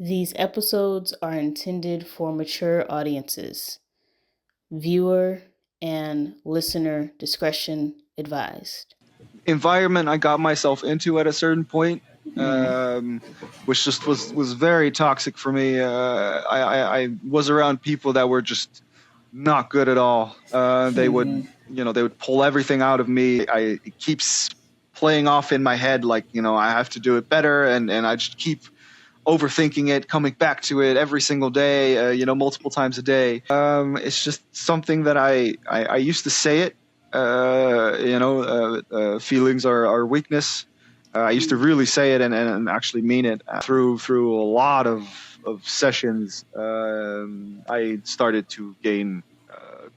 These episodes are intended for mature audiences. Viewer and listener discretion advised. Environment I got myself into at a certain point, which just was very toxic for me. I was around people that were just not good at all. They would pull everything out of me. It keeps playing off in my head like I have to do it better, and I just keep overthinking it, coming back to it every single day, multiple times a day. It's just something that I used to say it. Feelings are weakness. I used to really say it and actually mean it. Through a lot of sessions, I started to gain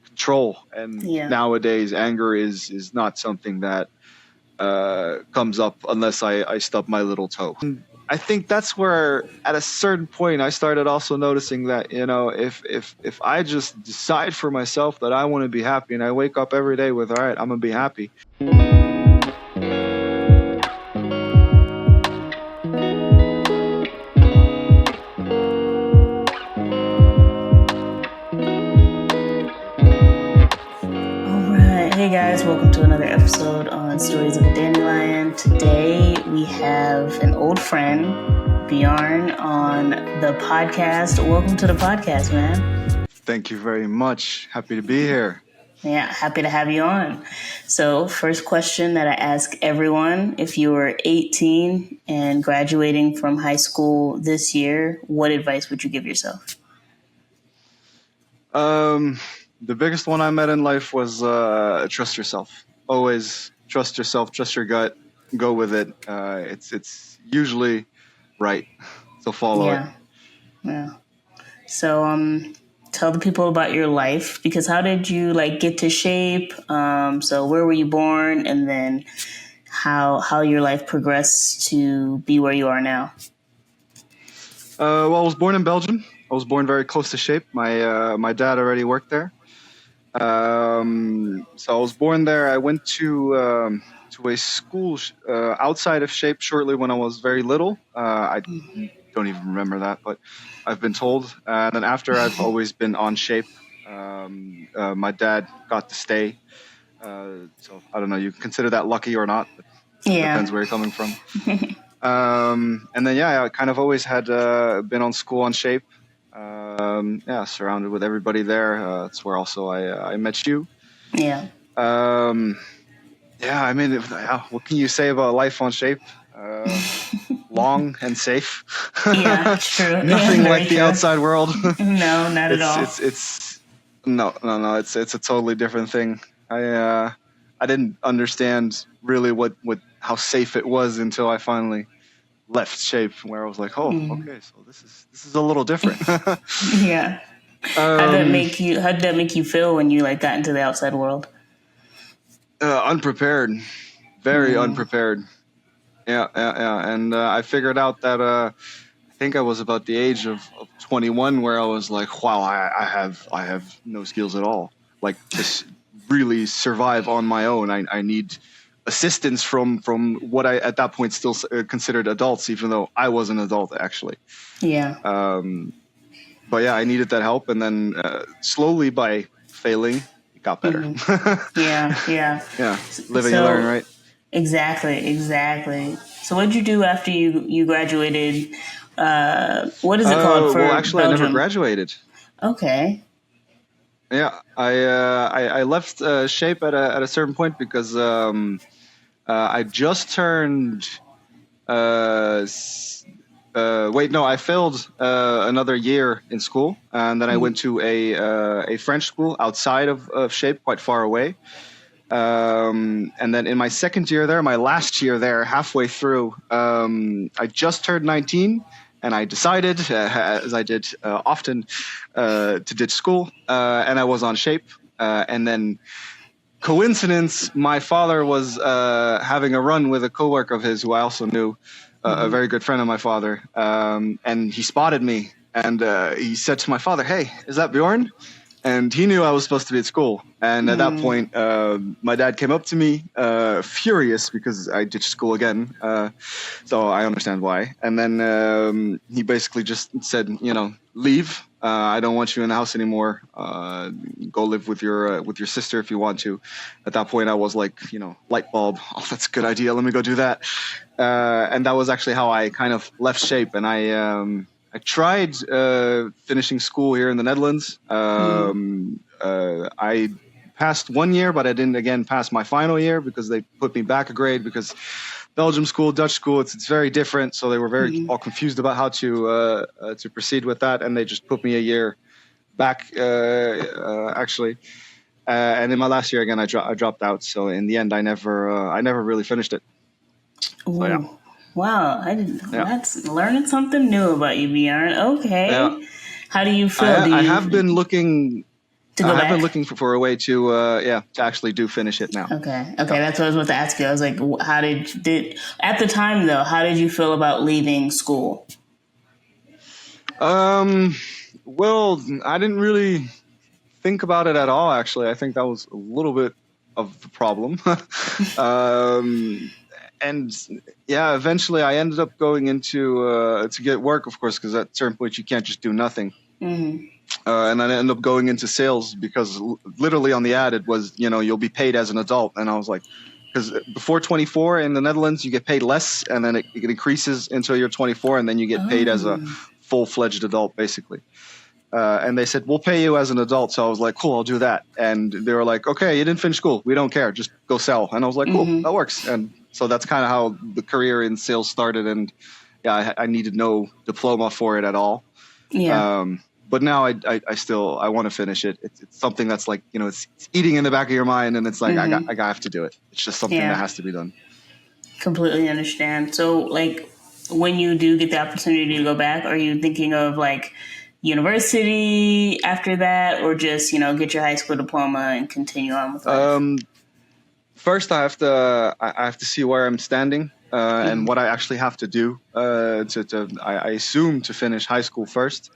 control. And nowadays, anger is not something that comes up unless I stub my little toe. I think that's where, at a certain point, I started also noticing that, if I just decide for myself that I want to be happy, and I wake up every day with, all right, I'm gonna be happy. Hey guys, welcome to another episode on Stories of a Dandelion. Today we have an old friend, Bjorn, on the podcast. Welcome to the podcast, man. Thank you very much. Happy to be here. Yeah, happy to have you on. So, first question that I ask everyone: if you were 18 and graduating from high school this year, what advice would you give yourself? The biggest one I met in life was trust yourself. Always trust yourself, trust your gut, go with it. It's usually right, so follow it. Yeah. So tell the people about your life, because how did you get to Shape? So where were you born, and then how your life progressed to be where you are now? Well, I was born in Belgium. I was born very close to Shape. My dad already worked there. So I was born there. I went to a school outside of Shape shortly when I was very little. I don't even remember that, but I've been told. And then after, I've always been on Shape. My dad got to stay. So I don't know. You can consider that lucky or not. But it depends where you're coming from. And then, I kind of always had been on school on Shape. Surrounded with everybody there. That's where also I met you. Yeah. I mean, what can you say about life on Shape? Long and safe. Yeah, true. Nothing like the outside world. No, not at all. It's no. It's a totally different thing. I didn't understand really how safe it was until I finally left Shape, where I was like, okay, so this is a little different. Yeah. How did that make you feel when you got into the outside world? Unprepared, very unprepared. Yeah. And I figured out that I think I was about the age of 21, where I was like, wow, I have no skills at all. Like, to really survive on my own, I need assistance from what I at that point still considered adults, even though I was an adult actually. Yeah. But I needed that help, and then slowly, by failing, it got better. Yeah. Yeah, living and learn, right? Exactly. So what did you do after you graduated? What is it called for Well, actually, Belgium? I never graduated. Okay. Yeah, I left Shape at a certain point because I just turned. I failed another year in school, and then I went to a French school outside of Shape, quite far away. And then in my second year there, my last year there, halfway through, I just turned 19. And I decided, as I did often, to ditch school, and I was on Shape. And then, coincidence, my father was having a run with a coworker of his who I also knew, a very good friend of my father. And he spotted me, and he said to my father, "Hey, is that Bjorn?" And he knew I was supposed to be at school. And at that point, my dad came up to me, furious because I ditched school again. So I understand why. And then he basically just said, leave. I don't want you in the house anymore. Go live with your sister if you want to. At that point, I was like, light bulb. Oh, that's a good idea. Let me go do that. And that was actually how I kind of left Shape. And I tried finishing school here in the Netherlands. I passed 1 year, but I didn't again pass my final year because they put me back a grade because Belgium school, Dutch school, it's very different. So they were very all confused about how to proceed with that, and they just put me a year back actually. And in my last year again, I dropped out. So in the end, I never really finished it. So yeah. Wow, I didn't. Yeah. That's learning something new about you, Bjorn. Okay, Yeah. how do you feel? I have been looking. To go I have back? been looking for a way to actually do finish it now. Okay, that's what I was about to ask you. I was like, how did at the time though? How did you feel about leaving school? Well, I didn't really think about it at all. Actually, I think that was a little bit of the problem. And yeah, eventually I ended up going into to get work, of course, because at a certain point you can't just do nothing. And I ended up going into sales because literally on the ad it was, you'll be paid as an adult. And I was like, because before 24 in the Netherlands, you get paid less, and then it increases until you're 24, and then you get paid as a full-fledged adult, basically. And they said, we'll pay you as an adult. So I was like, cool, I'll do that. And they were like, okay, you didn't finish school. We don't care. Just go sell. And I was like, cool, that works. And so that's kind of how the career in sales started. And yeah, I needed no diploma for it at all. Yeah. But now I still want to finish it. It's something that's like, it's eating in the back of your mind, and it's like, I have to do it. It's just something that has to be done. Completely understand. So like when you do get the opportunity to go back, are you thinking of like university after that, or just, get your high school diploma and continue on with life? First I have to see where I'm standing. And what I actually have to do I assume to finish high school first.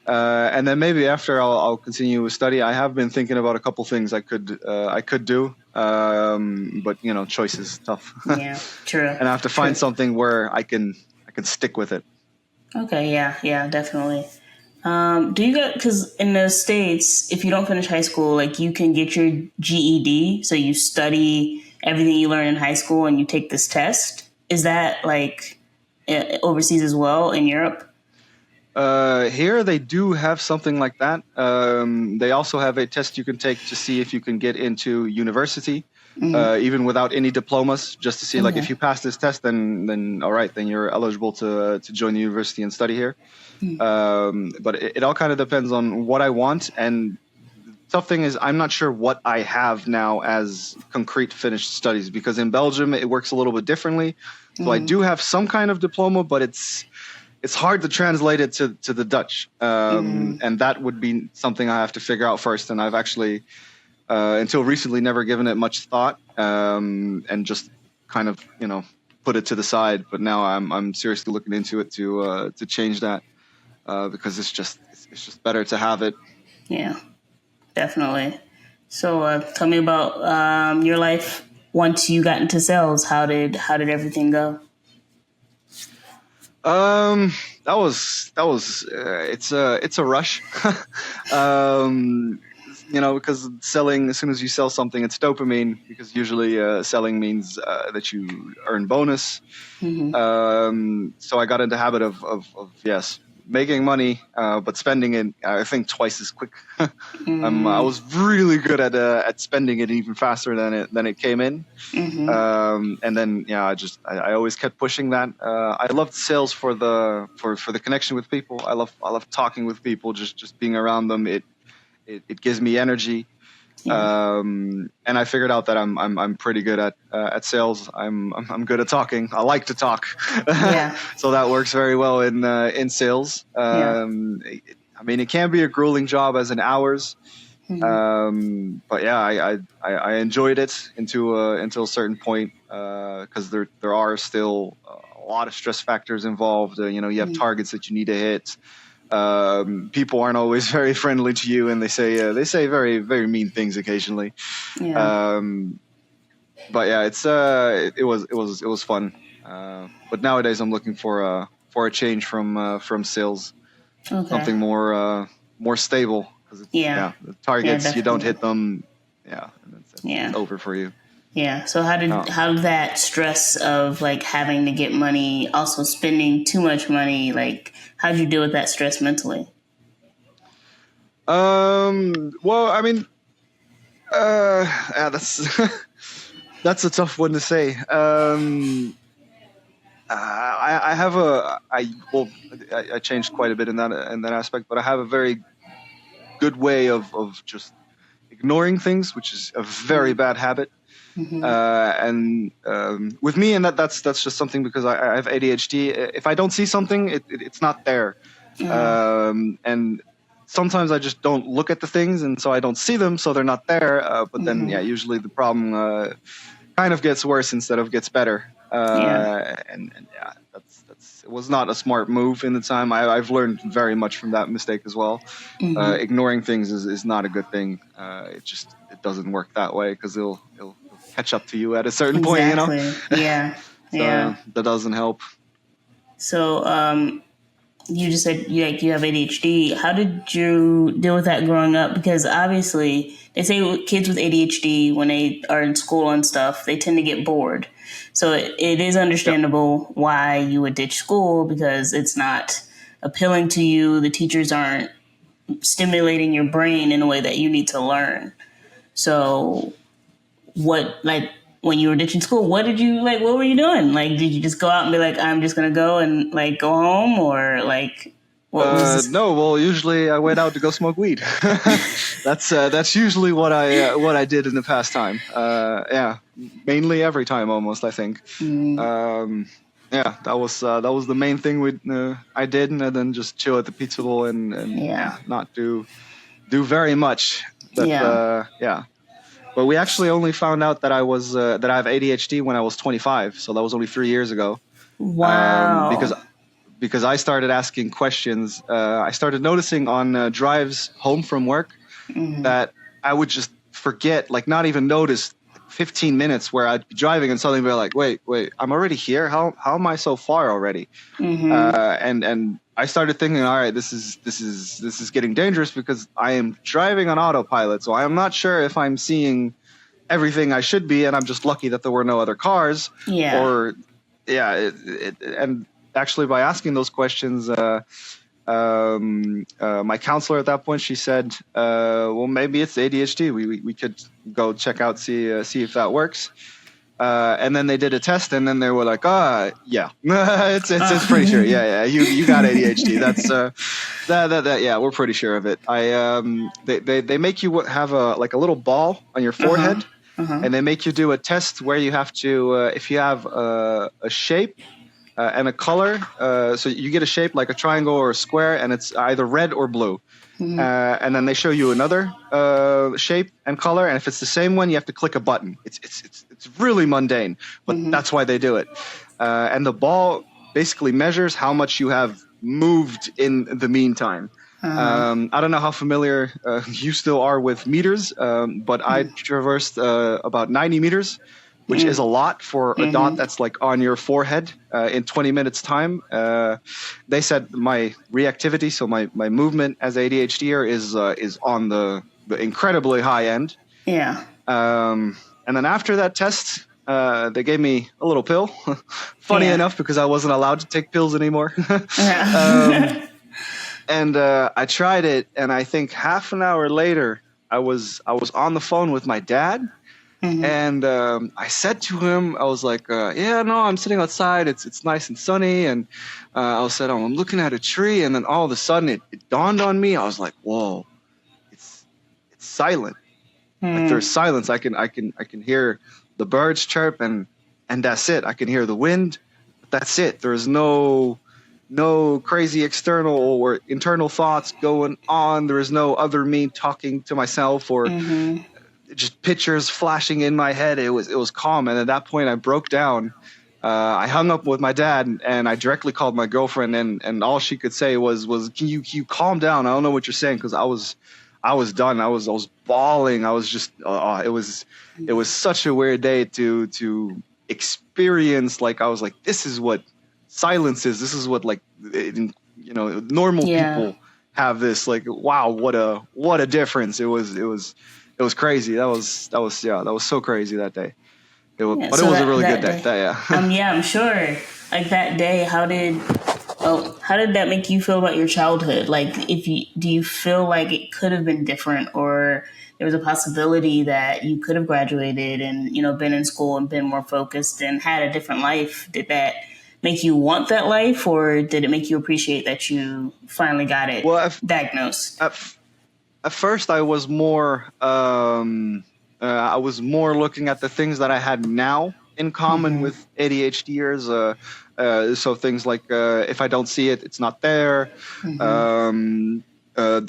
And then maybe after I'll continue with study. I have been thinking about a couple things I could do, but choice is tough. Yeah, true. And I have to find something where I can stick with it. Okay, yeah, definitely. Do you get, because in the States, if you don't finish high school, like you can get your GED, so you study everything you learn in high school and you take this test. Is that like overseas as well in Europe? Here they do have something like that. They also have a test you can take to see if you can get into university, even without any diplomas, just to see like if you pass this test, then all right, then you're eligible to join the university and study here. But it all kind of depends on what I want. And the tough thing is I'm not sure what I have now as concrete finished studies, because in Belgium it works a little bit differently. So I do have some kind of diploma, but it's hard to translate it to the Dutch. And that would be something I have to figure out first. And I've actually, until recently, never given it much thought, and just kind of, put it to the side. But now I'm seriously looking into it to change that, because it's just better to have it. Yeah, definitely. So tell me about your life once you got into sales. How did everything go? That was it's a rush. Because selling, as soon as you sell something, it's dopamine, because usually selling means that you earn bonus. So I got into the habit of yes, making money, but spending it, I think, twice as quick. I was really good at spending it even faster than it came in. And then I always kept pushing that. I loved sales for the connection with people. I love talking with people, just being around them. It gives me energy. And I figured out that I'm pretty good at sales. I'm good at talking. I like to talk. So that works very well in sales. I mean, it can be a grueling job as in hours. But yeah, I enjoyed it until a certain point, because there are still a lot of stress factors involved. You have targets that you need to hit. People aren't always very friendly to you, and they say very very mean things occasionally. Yeah. But yeah, it was fun. But nowadays I'm looking for a change from sales, Okay. something more stable, because it's Yeah. the Yeah, targets, you don't definitely. hit them, and it's Yeah. over for you. Yeah. So Oh. how did that stress of like having to get money, also spending too much money, like how did you deal with that stress mentally? Well, I mean, yeah, that's that's a tough one to say. I have I changed quite a bit in that aspect, but I have a very good way of just ignoring things, which is a very bad habit. Mm-hmm. And with me, and that's just something because I have ADHD. If I don't see something, it's not there. And sometimes I just don't look at the things, and so I don't see them, so they're not there. But then, Mm-hmm. usually the problem kind of gets worse instead of gets better. Yeah. And yeah, that's it was not a smart move in the time. I've learned very much from that mistake as well. Mm-hmm. Ignoring things is not a good thing. It doesn't work that way, because it'll catch up to you at a certain point. Exactly. Yeah. So Yeah. that doesn't help. So, you just said you have ADHD. How did you deal with that growing up? Because obviously they say kids with ADHD when they are in school and stuff, they tend to get bored. So it is Yep. understandable why you would ditch school because it's not appealing to you. The teachers aren't stimulating your brain in a way that you need to learn. So what like when you were ditching school, what did you like what were you doing? Like did you just go out and be like, I'm just gonna go and like go home or like what was this? No, well, usually I went out to go smoke weed. That's usually what I did in the pastime. Yeah, mainly every time almost, I think. Mm, Yeah, that was the main thing I did, and then just chill at the pizza bowl, and yeah. not do very much. But Yeah. yeah. But we actually only found out that I have ADHD when I was 25, so that was only 3 years ago. Because Wow. I started asking questions. I started noticing on drives home from work Mm-hmm. that I would just forget, like not even notice, like 15 minutes where I'd be driving and suddenly be like, wait, I'm already here. How am I so far already? Mm-hmm. And I started thinking, all right, this is getting dangerous, because I am driving on autopilot, so I am not sure if I'm seeing everything I should be, and I'm just lucky that there were no other cars, Yeah. or yeah, and actually by asking those questions, my counselor at that point, she said, well, maybe it's ADHD. We could go check out, see if that works. And then they did a test, and then they were like, yeah, it's pretty sure. Yeah, you got ADHD. That's that yeah, we're pretty sure of it. They make you have a little ball on your Uh-huh. forehead, Uh-huh. and they make you do a test where you have to, if you have a shape and a color, so you get a shape like a triangle or a square, and it's either red or blue. Mm-hmm. And then they show you another shape and color, and if it's the same one, you have to click a button. It's really mundane, but Mm-hmm. that's why they do it. And the ball basically measures how much you have moved in the meantime. Uh-huh. I don't know how familiar you still are with meters, but I traversed about 90 meters, which is a lot for a dot Mm-hmm. that's like on your forehead in 20 minutes time. They said my reactivity, so my movement as ADHDer is on the incredibly high end. Yeah. And then after that test, they gave me a little pill. Funny Yeah. enough, because I wasn't allowed to take pills anymore. um, Yeah. and I tried it, and I think half an hour later, I was on the phone with my dad, Mm-hmm. and I said to him, I was like, yeah, no, I'm sitting outside. It's nice and sunny, and I said, oh, I'm looking at a tree, and then all of a sudden it dawned on me. I was like, whoa, it's silent. Like there's Mm-hmm. silence. I can hear the birds chirp, and that's it. I can hear the wind, but that's it. There's no crazy external or internal thoughts going on. There is no other me talking to myself, or Mm-hmm. just pictures flashing in my head. It was calm, and at that point I broke down, I hung up with my dad and I directly called my girlfriend, and all she could say was can you calm down? I don't know what you're saying, because I was done. I was bawling. I was just it was such a weird day to experience. Like, I was like, this is what silence is. This is what, like, normal Yeah. people have this. Like, wow, what a difference. It was crazy. That was so crazy that day. Yeah. But it So was a that really good that day. day. Yeah. Yeah, I'm sure. Like that day, how did that make you feel about your childhood? Like, do you feel like it could have been different, or there was a possibility that you could have graduated and been in school and been more focused and had a different life? Did that make you want that life, or did it make you appreciate that you finally got it Well, diagnosed? at, at first I was more looking at the things that I had now in common Mm-hmm. with ADHDers. So things like, if I don't see it, it's not there. Mm-hmm. Um,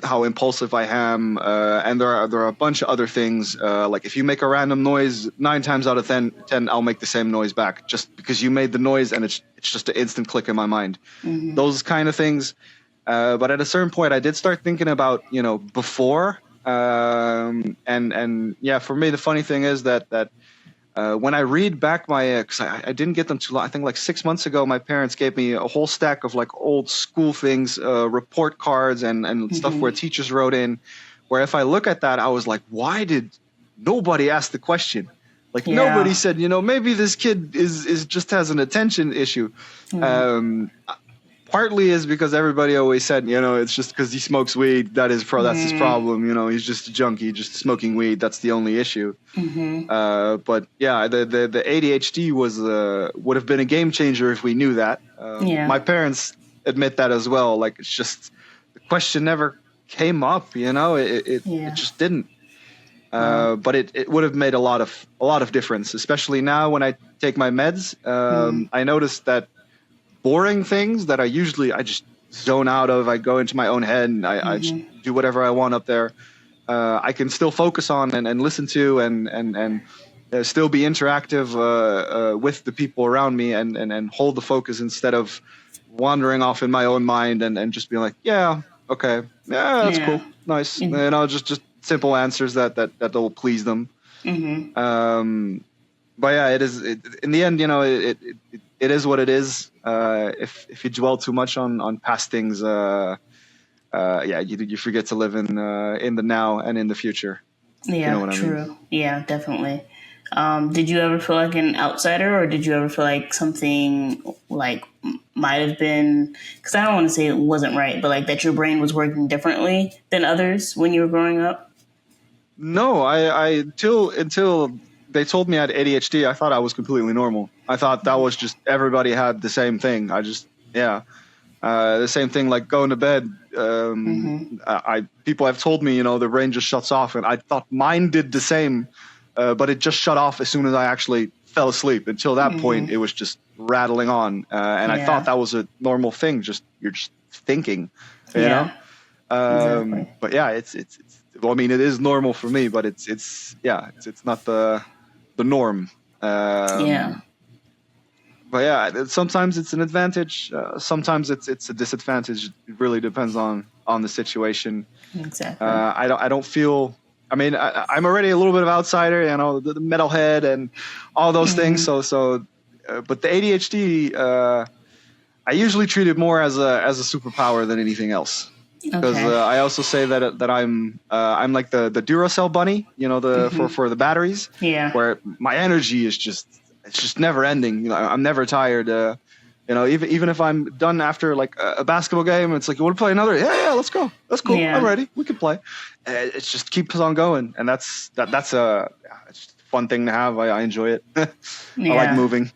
how impulsive I am, and there are a bunch of other things. Like, if you make a random noise, 9 times out of 10, I'll make the same noise back, just because you made the noise, and it's just an instant click in my mind. Mm-hmm. Those kind of things. But at a certain point, I did start thinking about, before. And yeah, for me, the funny thing is that when I read back because I didn't get them too long. I think like 6 months ago, my parents gave me a whole stack of like old school things, report cards and stuff where Mm-hmm. teachers wrote in. Where if I look at that, I was like, why did nobody ask the question? Like, nobody Yeah. said, maybe this kid is just has an attention issue. Mm-hmm. Um, Partly is because everybody always said, it's just because he smokes weed. That's his problem. He's just a junkie, just smoking weed. That's the only issue. Mm-hmm. But yeah, the ADHD would have been a game changer if we knew that. Yeah. My parents admit that as well. Like, it's just the question never came up. It Yeah. just didn't. Wow. But it would have made a lot of difference, especially now when I take my meds. Mm-hmm. I noticed that boring things that I just zone out of. I go into my own head and I just Mm-hmm. do whatever I want up there. I can still focus on and listen to and still be interactive with the people around me and hold the focus instead of wandering off in my own mind and just being like, yeah, okay, yeah, that's Yeah. cool, nice. Mm-hmm. Just simple answers that will please them. Mm-hmm. But yeah, in the end, it is what it is. If you dwell too much on past things, yeah, you forget to live in the now and in the future. If you know Yeah, what I mean. true. Yeah, definitely. Did you ever feel like an outsider, or did you ever feel like something like might have been? Because I don't want to say it wasn't right, but like that your brain was working differently than others when you were growing up. No, I until they told me I had ADHD, I thought I was completely normal. I thought that was just everybody had the same thing. Yeah, the same thing, like going to bed. Mm-hmm. People have told me, the brain just shuts off, and I thought mine did the same, but it just shut off as soon as I actually fell asleep. Until that point, Mm-hmm. it was just rattling on, and I thought Yeah. that was a normal thing. You're just thinking, you know. Yeah. Exactly. But yeah, it's well, I mean, it is normal for me, but it's not the norm. Yeah. Um, but yeah, sometimes it's an advantage. Sometimes it's a disadvantage. It really depends on the situation. Exactly. I don't feel. I mean, I'm already a little bit of outsider, the metalhead and all those things. Mm-hmm. But the ADHD, I usually treat it more as a superpower than anything else. Because Okay. I also say that I'm like the Duracell bunny, the Mm-hmm. for the batteries, Yeah. where my energy is just never ending. I'm never tired. Even if I'm done after like a basketball game, it's like, you want to play another? Yeah, let's go. That's cool. I'm Yeah. ready. We can play. It just keeps on going, and that's it's just a fun thing to have. I enjoy it. I like Yeah. moving.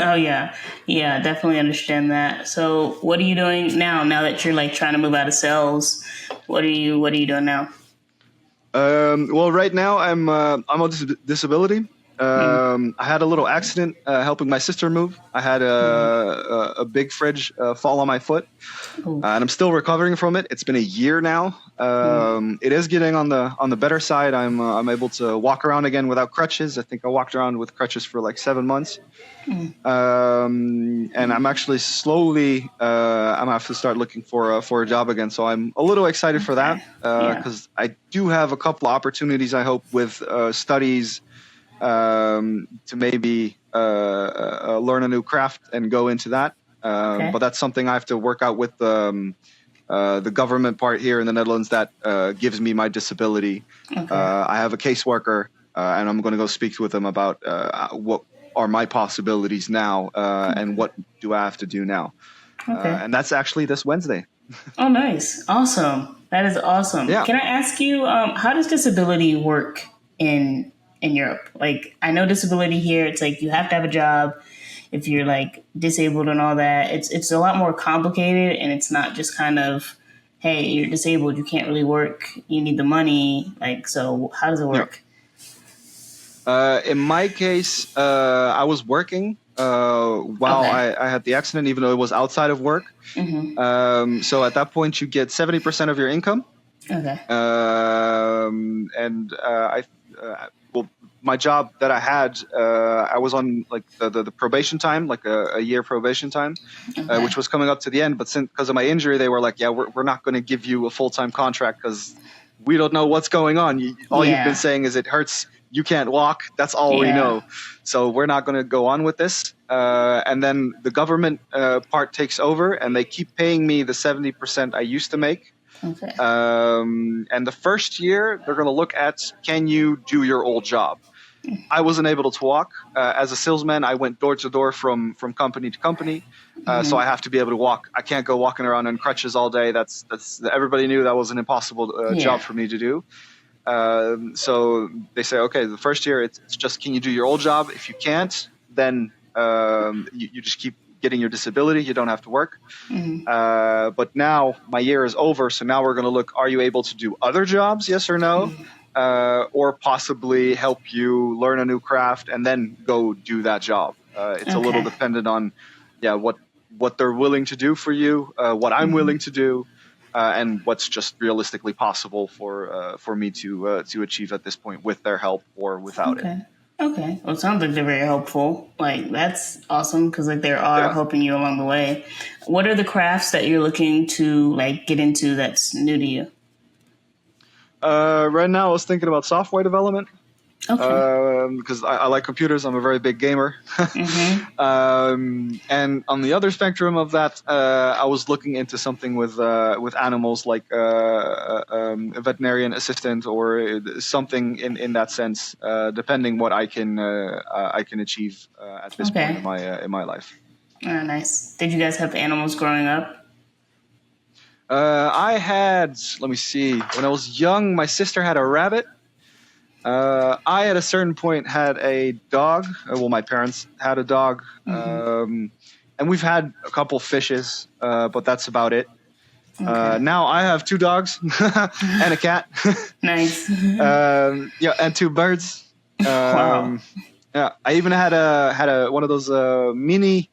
Oh yeah, yeah, definitely understand that. So, what are you doing now? Now that you're like trying to move out of sales, what are you doing now? Well, right now I'm on disability. I had a little accident helping my sister move. I had a big fridge fall on my foot, Oh. and I'm still recovering from it. It's been a year now. It is getting on the better side. I'm able to walk around again without crutches. I think I walked around with crutches for like 7 months. And I'm actually slowly I'm gonna have to start looking for a job again. So I'm a little excited for that because I do have a couple of opportunities. I hope with studies to maybe learn a new craft and go into that. But that's something I have to work out with the government part here in the Netherlands that gives me my disability. I have a caseworker, and I'm going to go speak with them about what are my possibilities now and what do I have to do now. And that's actually this Wednesday. Oh, nice. Awesome. That is awesome. Yeah. Can I ask you, how does disability work in Europe? Like, I know disability here, it's like you have to have a job if you're like disabled and all that. It's a lot more complicated, and it's not just kind of, hey, you're disabled, you can't really work, you need the money. Like, so how does it work? In my case, I was working while I had the accident, even though it was outside of work. So at that point, you get 70% of your income. Well, my job that I had, I was on like the probation time, like a year probation time, which was coming up to the end. But because of my injury, they were like, yeah, we're not going to give you a full-time contract because we don't know what's going on. You've been saying is it hurts. You can't walk. That's all we know. So we're not going to go on with this. And then the government part takes over, and they keep paying me the 70% I used to make. And the first year, they're going to look at, can you do your old job? I wasn't able to walk. As a salesman, I went door to door from company to company. So I have to be able to walk. I can't go walking around on crutches all day. That's everybody knew that was an impossible job for me to do. So they say, okay, the first year it's just, can you do your old job? If you can't, then you just keep getting your disability. You don't have to work. But now my year is over. So now we're going to look, are you able to do other jobs? Yes or no? Or possibly help you learn a new craft and then go do that job. It's a little dependent on, what they're willing to do for you, what I'm willing to do, and what's just realistically possible for me to achieve at this point with their help or without it. Okay. Well, it sounds like they're very helpful. Like, that's awesome because like they are helping you along the way. What are the crafts that you're looking to like get into that's new to you? Right now, I was thinking about software development. Because I like computers. I'm a very big gamer. And on the other spectrum of that, I was looking into something with animals, like a veterinarian assistant or something in that sense, depending what I can achieve at this point in my life. Nice. Did you guys have animals growing up? I had, let me see, when I was young, my sister had a rabbit. I, at a certain point, had a dog. Well, my parents had a dog. And we've had a couple fishes, but that's about it. Now I have 2 dogs and a cat. Nice. And 2 birds. Wow. Yeah, I even had one of those mini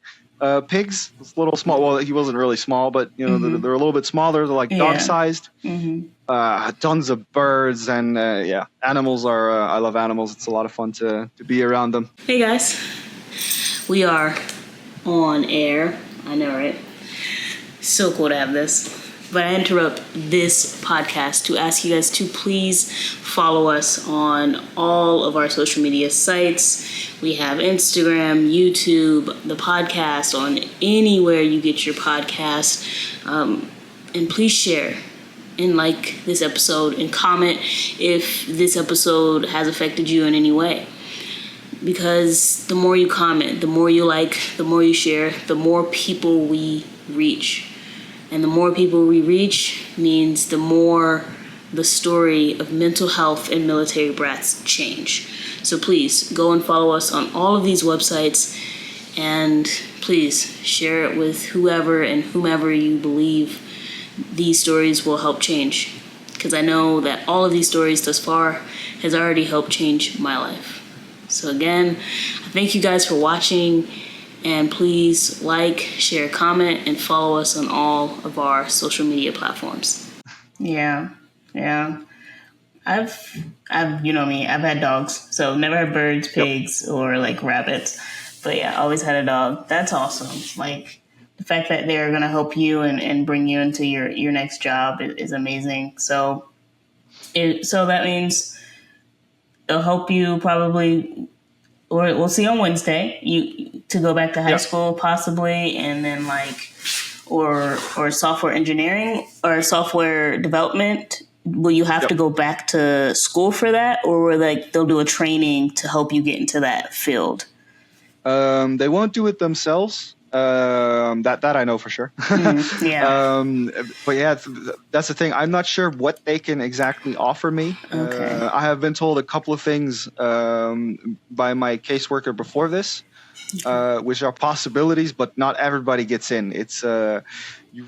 pigs. It's a little small. Well, he wasn't really small, but they're a little bit smaller. They're like dog-sized. Tons of birds and animals are. I love animals. It's a lot of fun to be around them. Hey guys, we are on air. I know, right? So cool to have this. But I interrupt this podcast to ask you guys to please follow us on all of our social media sites. We have Instagram, YouTube, the podcast on anywhere you get your podcast. And please share and like this episode and comment if this episode has affected you in any way. Because the more you comment, the more you like, the more you share, the more people we reach. And the more people we reach means the more the story of mental health and military brats change. So please go and follow us on all of these websites, and please share it with whoever and whomever you believe these stories will help change. Because I know that all of these stories thus far has already helped change my life. So again, thank you guys for watching, and please like, share, comment, and follow us on all of our social media platforms. Yeah, yeah. I've, you know me, I've had dogs. So never had birds, Yep. pigs, or like rabbits. But yeah, always had a dog. That's awesome. Like the fact that they're going to help you and bring you into your next job is amazing. So so that means they'll help you probably, or we'll see on Wednesday, you to go back to high Yeah. school possibly, and then like, or software engineering or software development. Will you have Yep. to go back to school for that, or will like they'll do a training to help you get into that field? They won't do it themselves. That I know for sure. Yeah. But yeah, that's the thing. I'm not sure what they can exactly offer me. Okay. I have been told a couple of things by my caseworker before this, which are possibilities, but not everybody gets in. It's you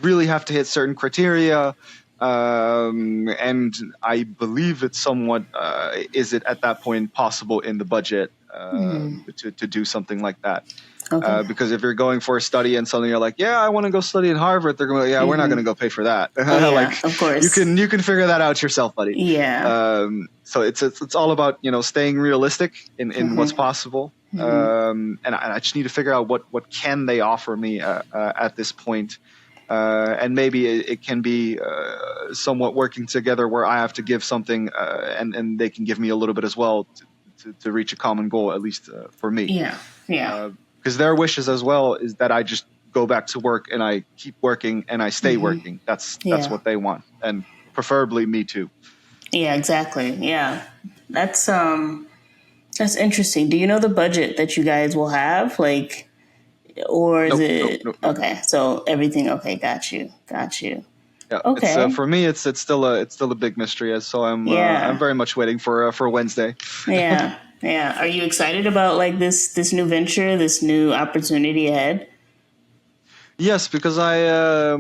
really have to hit certain criteria. And I believe it's somewhat is it at that point possible in the budget to do something like that. Okay. Because if you're going for a study and suddenly you're like, yeah, I want to go study in Harvard, they're going to, yeah, we're not going to go pay for that. Oh, yeah, Like of course. you can figure that out yourself, buddy. Yeah. So it's all about, you know, staying realistic in what's possible. And I just need to figure out what can they offer me at this point. And maybe it can be somewhat working together where I have to give something and they can give me a little bit as well to reach a common goal, at least for me. Yeah. Yeah. Because their wishes as well is that I just go back to work and I keep working and I stay working. That's what they want, and preferably me too. Yeah, exactly. Yeah. That's interesting. Do you know the budget that you guys will have? Like, or is Nope. okay, so everything okay, got you. Yeah, Okay. it's for me. It's still a big mystery. So I'm very much waiting for Wednesday. Yeah. Yeah. Are you excited about like this new venture, this new opportunity ahead? Yes, because I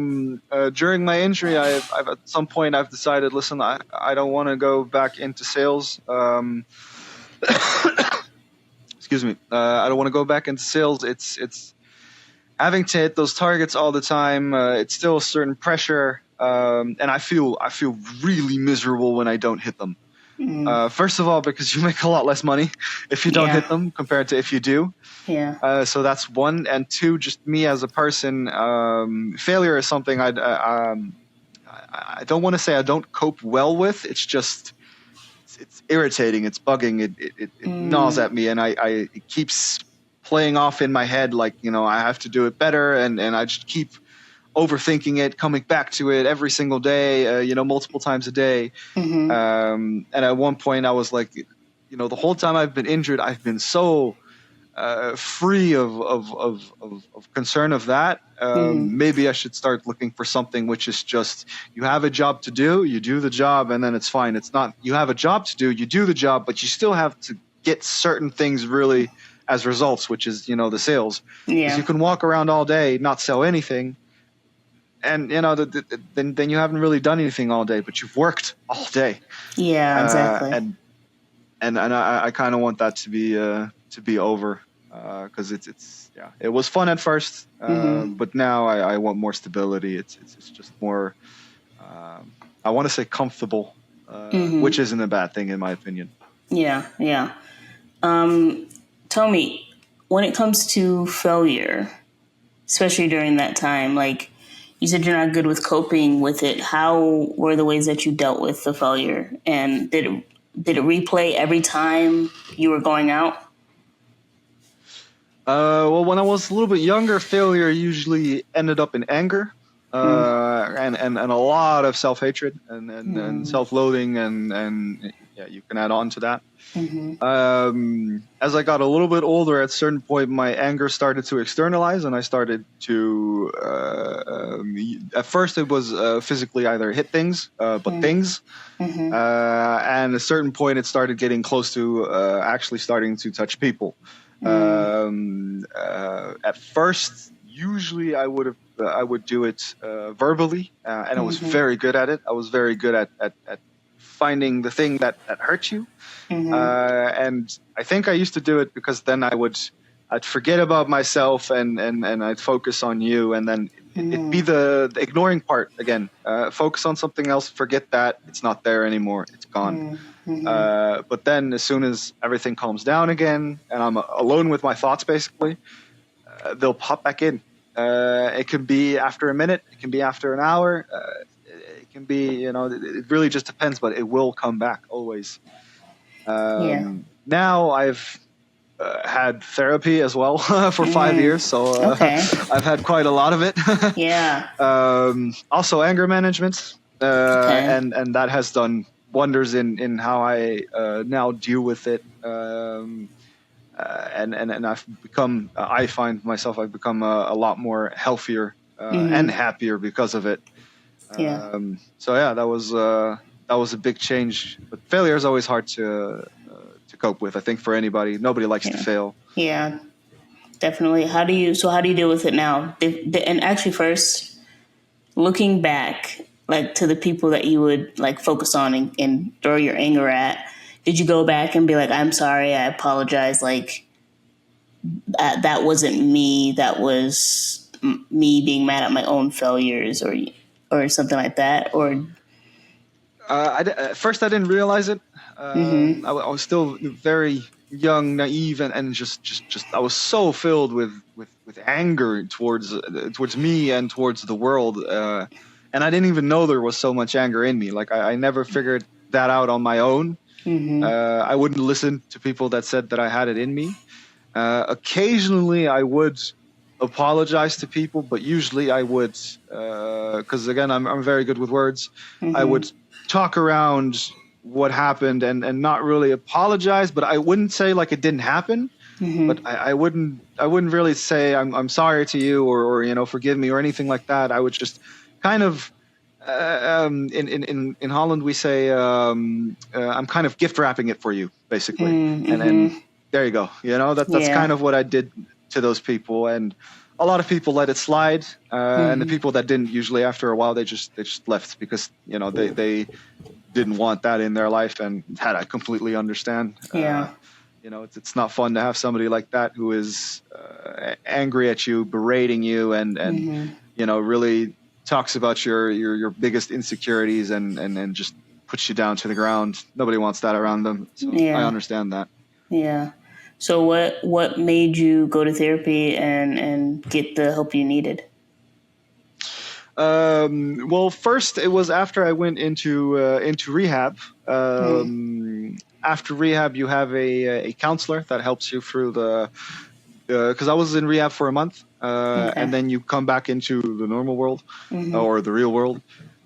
during my injury, I've at some point I've decided, listen, I don't want to go back into sales. Excuse me. I don't want to go back into sales. It's having to hit those targets all the time. It's still a certain pressure, and I feel really miserable when I don't hit them. First of all, because you make a lot less money if you don't hit them compared to if you do. Yeah. So that's one, and two, just me as a person, failure is something I don't want to say I don't cope well with. It's just it's irritating, it's bugging, it gnaws at me, and it keeps playing off in my head like, you know, I have to do it better, and I just keep overthinking it, coming back to it every single day, you know, multiple times a day. And at one point I was like, you know, the whole time I've been injured, I've been so free of concern of that. Maybe I should start looking for something which is just, you have a job to do, you do the job, and then it's fine. It's not, you have a job to do, you do the job, but you still have to get certain things really as results, which is, you know, the sales. Because you can walk around all day, not sell anything, and you know, then you haven't really done anything all day, but you've worked all day. Yeah, exactly. And I kind of want that to be over, because it was fun at first, but now I want more stability. It's just more, I want to say comfortable, which isn't a bad thing in my opinion. Yeah. Tell me, when it comes to failure, especially during that time, like you said, you're not good with coping with it. How were the ways that you dealt with the failure, and did it replay every time you were going out? Well, when I was a little bit younger, failure usually ended up in anger, and a lot of self-hatred and self-loathing, and yeah, you can add on to that. As I got a little bit older, at a certain point, my anger started to externalize, and I started to, at first it was physically either hit things, but things. And at a certain point, it started getting close to actually starting to touch people. At first, usually I would do it verbally, and I was very good at it. I was very good at finding the thing that hurts you. Mm-hmm. And I think I used to do it because then I'd forget about myself and I'd focus on you, and then it'd be the ignoring part again. Focus on something else, forget that it's not there anymore, it's gone. Mm-hmm. But then as soon as everything calms down again and I'm alone with my thoughts, basically, they'll pop back in. It can be after a minute, it can be after an hour, it can be, it really just depends, but it will come back always. Yeah. Now I've had therapy as well for 5 years, so Okay. I've had quite a lot of it. Yeah. Also anger management, Okay. and that has done wonders in how I now deal with it. And I've become, I find myself, I've become a lot more healthier and Mm-hmm. happier because of it. Yeah. So yeah, that was a big change. But failure is always hard to cope with. I think for anybody, nobody likes to Yeah. fail. Yeah. Definitely. How do you deal with it now? And actually, first, looking back, like to the people that you would like focus on and throw your anger at, did you go back and be like, I'm sorry, I apologize, like that wasn't me, that was me being mad at my own failures, or something like that, or At first, I didn't realize it. mm-hmm, I was still very young, naive, and just I was so filled with anger towards me and towards the world. And I didn't even know there was so much anger in me. Like I never figured that out on my own. mm-hmm, I wouldn't listen to people that said that I had it in me. Occasionally, I would apologize to people, but usually I would, because again, I'm very good with words. I mm-hmm, would talk around what happened and not really apologize, but I wouldn't say like it didn't happen. But mm-hmm, I wouldn't really say I'm sorry to you or forgive me or anything like that. I would just kind of in Holland we say I'm kind of gift wrapping it for you basically, and mm-hmm, there you go. That's kind yeah, of what I did to those people, and a lot of people let it slide, and the mm-hmm, people that didn't, usually after a while they just left because they didn't want that in their life, and that I completely understand. yeah, It's not fun to have somebody like that who is angry at you, berating you, and mm-hmm, really talks about your biggest insecurities and just puts you down to the ground. Nobody wants that around them, so I yeah, understand that. yeah. So what made you go to therapy and get the help you needed? Well, first it was after I went into rehab. Mm, After rehab, you have a counselor that helps you through the because I was in rehab for a month, and okay. then you come back into the normal world Mm-hmm, or the real world,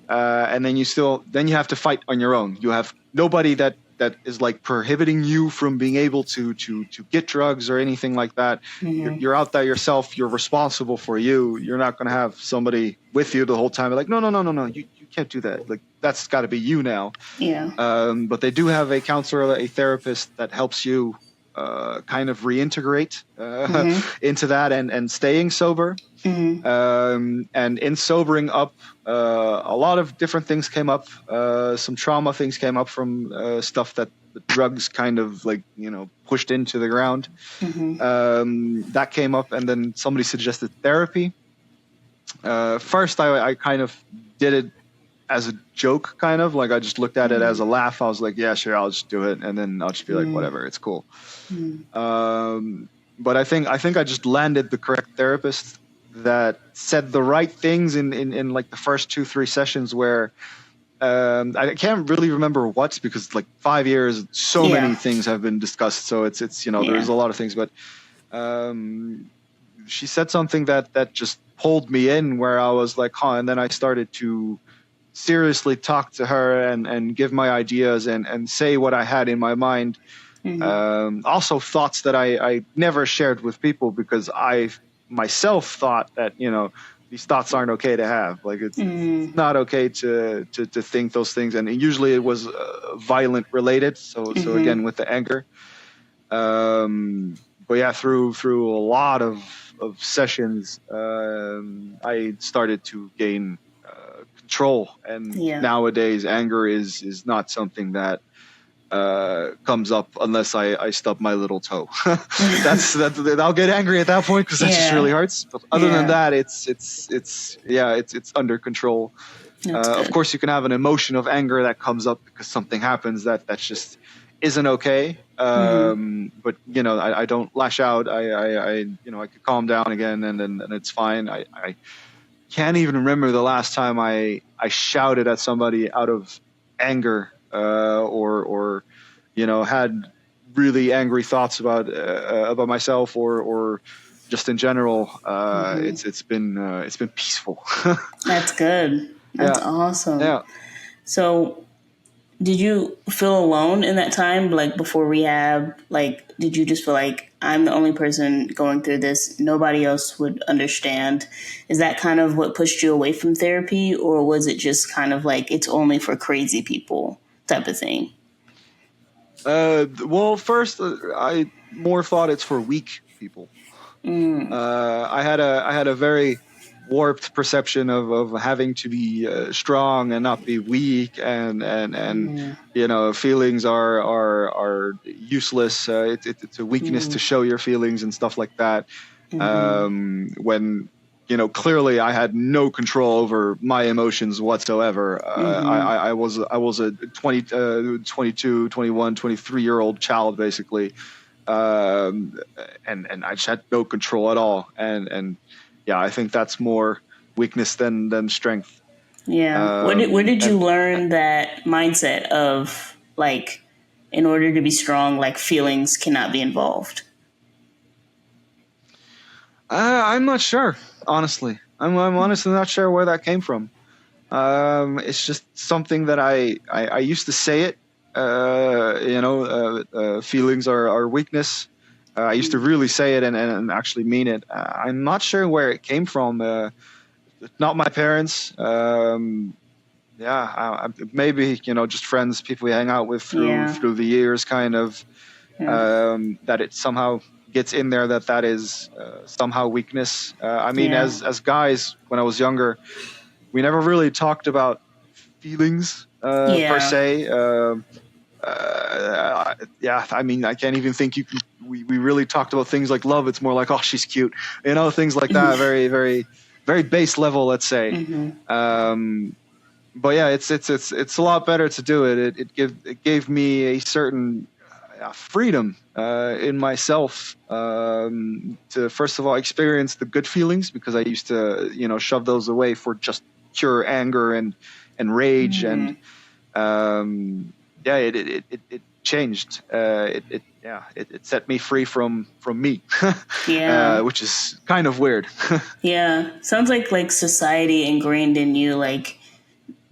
and then you have to fight on your own. You have nobody that is like prohibiting you from being able to get drugs or anything like that. You're, mm-hmm, you're out there yourself. You're responsible for you. You're not going to have somebody with you the whole time. Like, no, no, no, no, no. You can't do that. Like, that's got to be you now. yeah. But they do have a counselor, a therapist that helps you kind of reintegrate Mm-hmm, into that and staying sober. mm-hmm, And in sobering up, a lot of different things came up. Some trauma things came up from stuff that the drugs kind of like, pushed into the ground. mm-hmm, That came up, and then somebody suggested therapy. First, I kind of did it as a joke, kind of like I just looked at it as a laugh. I was like, yeah, sure, I'll just do it, and then I'll just be like, mm-hmm, whatever, it's cool. mm-hmm, But I think I just landed the correct therapist that said the right things in like the first 2-3 sessions where I can't really remember what, because like 5 years, so many yeah, things have been discussed. So it's there's yeah. a lot of things, but um, she said something that just pulled me in where I was like, huh, and then I started to seriously talk to her and give my ideas and say what I had in my mind. Mm-hmm, Also thoughts that I never shared with people because I myself thought that, these thoughts aren't okay to have. Like it's mm-hmm, not okay to think those things. And usually it was violent related. So mm-hmm, again, with the anger. But yeah, through a lot of sessions, I started to gain control. And Yeah. nowadays, anger is not something that comes up unless I stub my little toe. I'll get angry at that point because that just really Yeah. hurts. But other than Yeah. that, it's under control. That's Of good. course, you can have an emotion of anger that comes up because something happens that's just isn't okay. But I don't lash out. I could calm down again, and it's fine. I can't even remember the last time I shouted at somebody out of anger, or had really angry thoughts about myself, or just in general. It's been peaceful. That's good. That's Yeah, awesome. yeah. So, did you feel alone in that time, like before rehab? Like, did you just feel like I'm the only person going through this? Nobody else would understand. Is that kind of what pushed you away from therapy, or was it just kind of like it's only for crazy people type of thing? Well, first, I more thought it's for weak people. I had a very warped perception of having to be strong and not be weak, and feelings are useless. It's a weakness to show your feelings and stuff like that. When clearly I had no control over my emotions whatsoever. I was a 22, 21, 23-year-old child basically, and I just had no control at all. And yeah, I think that's more weakness than strength. Yeah. Where did you And learn that mindset of like, in order to be strong, like feelings cannot be involved? I'm not sure, honestly. I'm honestly not sure where that came from. It's just something that I used to say it. Feelings are weakness. I used to really say it and actually mean it. I'm not sure where it came from. Not my parents. Maybe just friends, people we hang out with Yeah. through the years, kind of. Yeah. That it somehow gets in there that is somehow weakness. I mean, Yeah. as guys, when I was younger, we never really talked about feelings per Yeah. se. I mean, I can't even think we really talked about things like love. It's more like, oh, she's cute, things like that. Very, very, very base level, let's say. But yeah, it's a lot better to do it. It gave me a certain freedom in myself, to first of all experience the good feelings, because I used to shove those away for just pure anger and rage. And it changed. It set me free from me, Yeah. which is kind of weird. Yeah. Sounds like society ingrained in you, like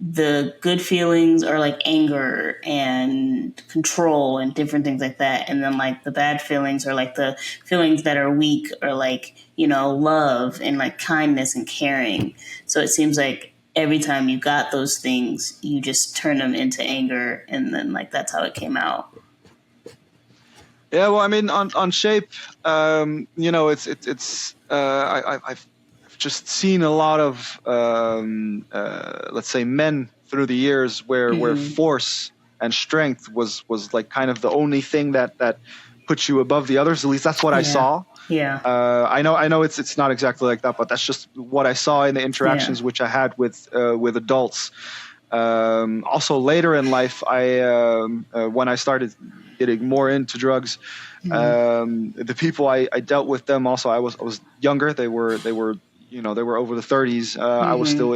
the good feelings are like anger and control and different things like that. And then like the bad feelings are like the feelings that are weak, or like, love and like kindness and caring. So it seems like every time you got those things, you just turn them into anger, and then like that's how it came out. Yeah, well, I mean, on Shape, I've just seen a lot of, let's say, men through the years where force and strength was like kind of the only thing that puts you above the others. At least that's what I Yeah. saw. Yeah. I know it's not exactly like that, but that's just what I saw in the interactions Yeah. which I had with adults. Also later in life, when I started getting more into drugs, the people I dealt with them also, I was younger. They were over the 30s. I was still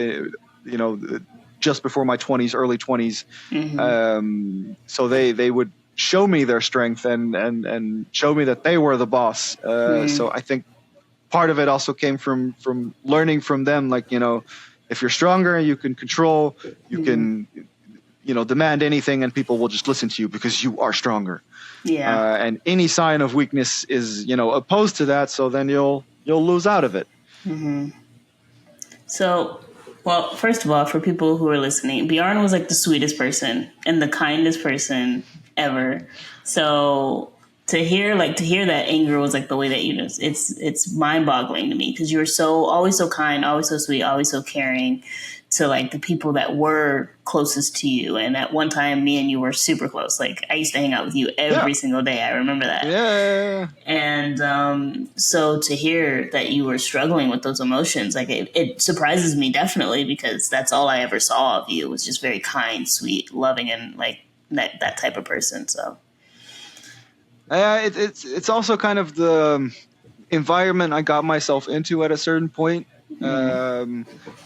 just before my 20s, early 20s. So they would show me their strength and show me that they were the boss. So I think part of it also came from learning from them. Like, if you're stronger, you can control, you can, demand anything, and people will just listen to you because you are stronger. Yeah. And any sign of weakness is, opposed to that. So then you'll lose out of it. So, well, first of all, for people who are listening, Bjorn was like the sweetest person and the kindest person ever. So to hear that anger was like the way that you just, it's mind boggling to me, because you were always so kind, always so sweet, always so caring. to like the people that were closest to you. And at one time, me and you were super close. Like I used to hang out with you Yeah. every single day. I remember that. Yeah. And so to hear that you were struggling with those emotions, like it surprises me definitely, because that's all I ever saw of you, was just very kind, sweet, loving, and like that type of person. So It's also kind of the environment I got myself into at a certain point,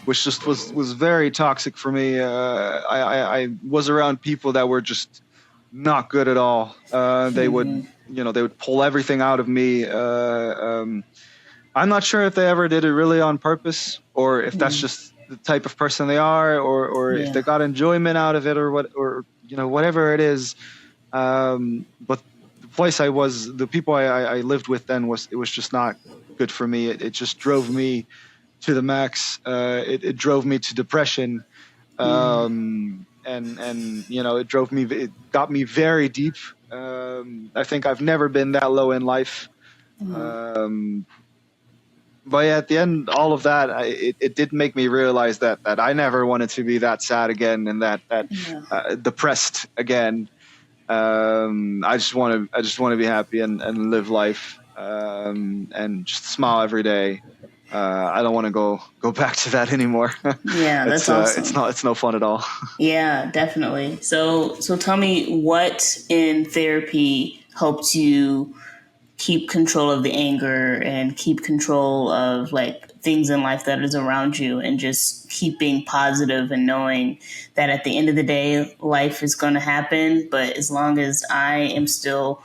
which just was very toxic for me. I was around people that were just not good at all. They would pull everything out of me. I'm not sure if they ever did it really on purpose, or if that's just the type of person they are, or if they got enjoyment out of it, or whatever it is. But the people I lived with then was just not good for me. It just drove me to the max. It drove me to depression. And it got me very deep. I think I've never been that low in life. But yeah, at the end, all of that, it did make me realize that I never wanted to be that sad again, and that depressed again. I just want to be happy and live life, and just smile every day. I don't want to go back to that anymore. yeah, that's awesome. It's no fun at all. Yeah, definitely. So tell me, what in therapy helped you keep control of the anger and keep control of like things in life that is around you, and just keep being positive and knowing that at the end of the day, life is going to happen. But as long as I am still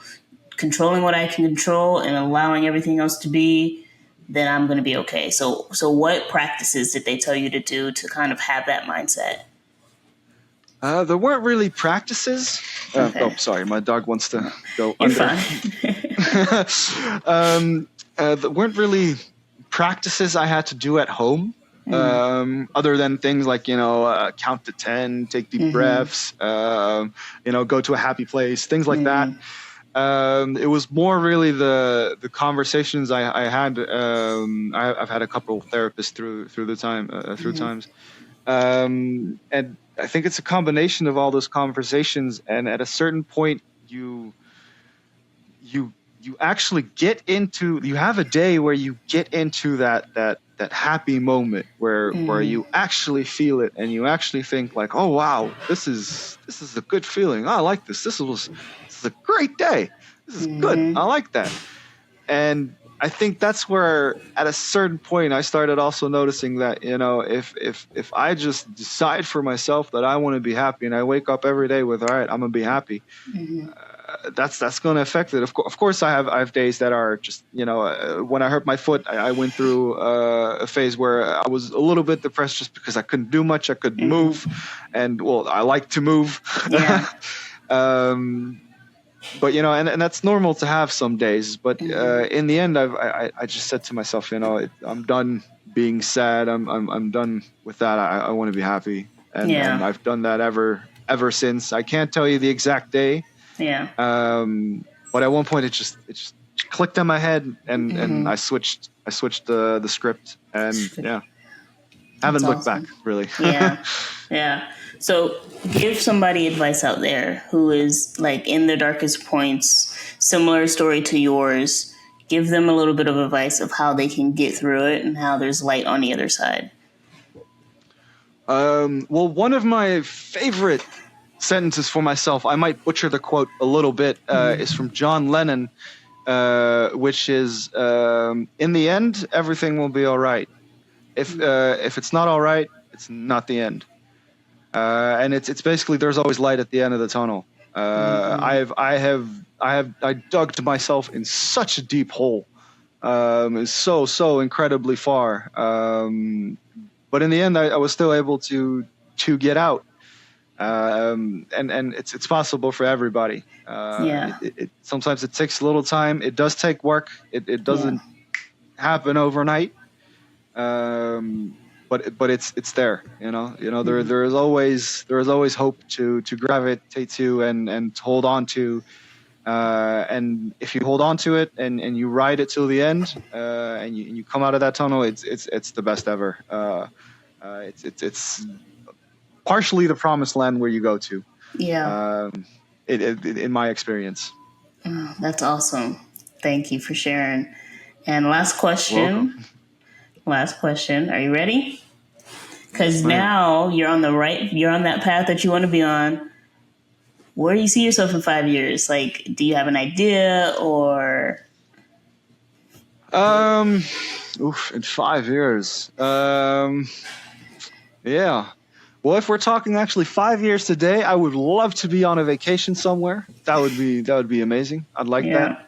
controlling what I can control and allowing everything else to be, then I'm going to be okay. So what practices did they tell you to do to kind of have that mindset? There weren't really practices. Okay. Oh, sorry, my dog wants to go You're under. fine. There weren't really practices I had to do at home, other than things like count to 10, take deep breaths, go to a happy place, things like that. It was more really the conversations I had. I've had a couple of therapists through times, and I think it's a combination of all those conversations. And at a certain point, you actually you have a day where you get into that happy moment where you actually feel it, and you actually think like, oh wow, this is a good feeling. Oh, I like this. This is a great day. This is good. I like that. And I think that's where, at a certain point, I started also noticing that, if I just decide for myself that I want to be happy, and I wake up every day with, all right, I'm gonna be happy, that's going to affect it. Of course, I have days that are just, when I hurt my foot, I went through a phase where I was a little bit depressed just because I couldn't do much. I couldn't move, and I like to move. Yeah. But and that's normal to have some days. But in the end, I just said to myself, I'm done being sad. I'm done with that. I want to be happy, and I've done that ever since. I can't tell you the exact day. Yeah. But at one point, it just clicked in my head, and I switched the script, and haven't looked back really. Yeah. So give somebody advice out there who is like in their darkest points, similar story to yours. Give them a little bit of advice of how they can get through it and how there's light on the other side. Well, one of my favorite sentences for myself, I might butcher the quote a little bit, is from John Lennon, which is, in the end, everything will be all right. If it's not all right, it's not the end. And it's basically, there's always light at the end of the tunnel. I dug myself in such a deep hole, so incredibly far. But in the end, I was still able to get out. And it's possible for everybody. Sometimes it takes a little time. It does take work. It doesn't happen overnight. But it's there. There is always hope to gravitate to and to hold on to. And if you hold on to it and you ride it till the end, and you come out of that tunnel, it's the best ever. It's partially the promised land where you go to. Yeah. In my experience. Oh, that's awesome. Thank you for sharing. And last Welcome. question. Last question. Are you ready? Because I am. now you're on that path that you want to be on. Where do you see yourself in 5 years? Like, do you have an idea or? In 5 years. Yeah. Well, if we're talking actually 5 years today, I would love to be on a vacation somewhere. That would be amazing. I'd like that. Yeah.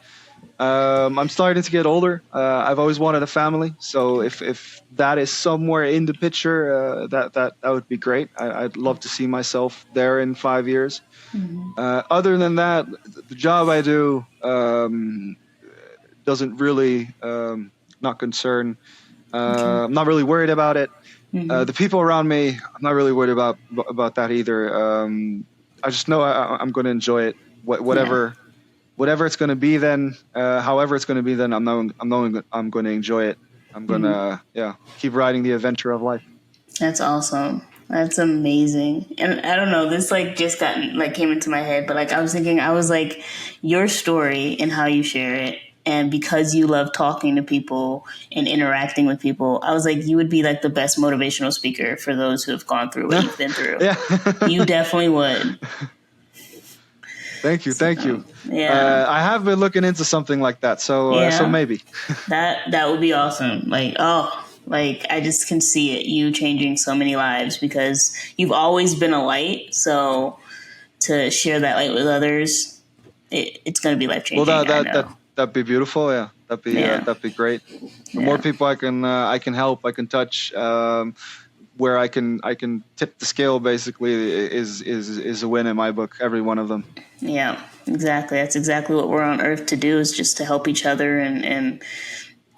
I'm starting to get older. I've always wanted a family, so if that is somewhere in the picture, that would be great. I'd love to see myself there in 5 years. Mm-hmm. Other than that, the job I do doesn't really not concern. Okay. I'm not really worried about it. Mm-hmm. The people around me, I'm not really worried about that either. I just know I'm going to enjoy it. Yeah. Whatever it's going to be, then however it's going to be, then I'm going to enjoy it. I'm going Mm-hmm. to keep riding the adventure of life. That's awesome. That's amazing. And I don't know, this like just got like came into my head, but like I was thinking, I was like, your story and how you share it, and because you love talking to people and interacting with people, I was like, you would be like the best motivational speaker for those who have gone through what you've been through. Yeah. You definitely would. Thank you. Thank So, you. yeah. I have been looking into something like that. So Yeah. maybe. That would be awesome. Like, oh, like I just can see it, you changing so many lives because you've always been a light. So to share that light with others, it's going to be life Well, changing. I know. that'd be beautiful. Yeah. Yeah. That'd be great. The more Yeah. people I can help, I can touch, where I can tip the scale basically is a win in my book. Every one of them. Yeah. Exactly. That's exactly what we're on earth to do, is just to help each other and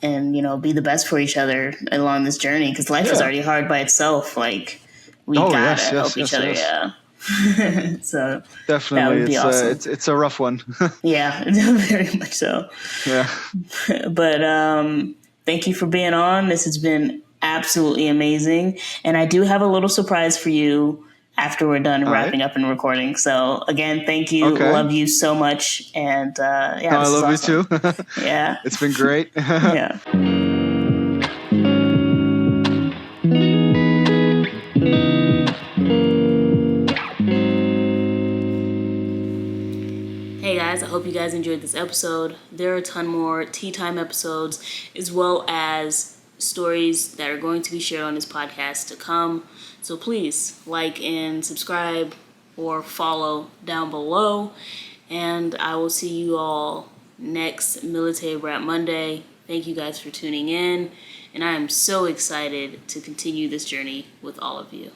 be the best for each other along this journey, because life is Yeah. already hard by itself. Like we Oh gotta yes, help yes, each yes, other. yes. Yeah. So that Definitely, would be awesome. it's a rough one. Yeah, very much so. Yeah. But thank you for being on. This has been absolutely amazing. And I do have a little surprise for you after we're done All right. wrapping up and recording. So again, thank you. Okay. Love you so much. And No, yeah, I this is love you awesome. too. Yeah. It's been great. Yeah. Hey guys, I hope you guys enjoyed this episode. There are a ton more tea time episodes, as well as stories that are going to be shared on this podcast to come. So please like and subscribe or follow down below. And I will see you all next Military Brat Monday. Thank you guys for tuning in. And I am so excited to continue this journey with all of you.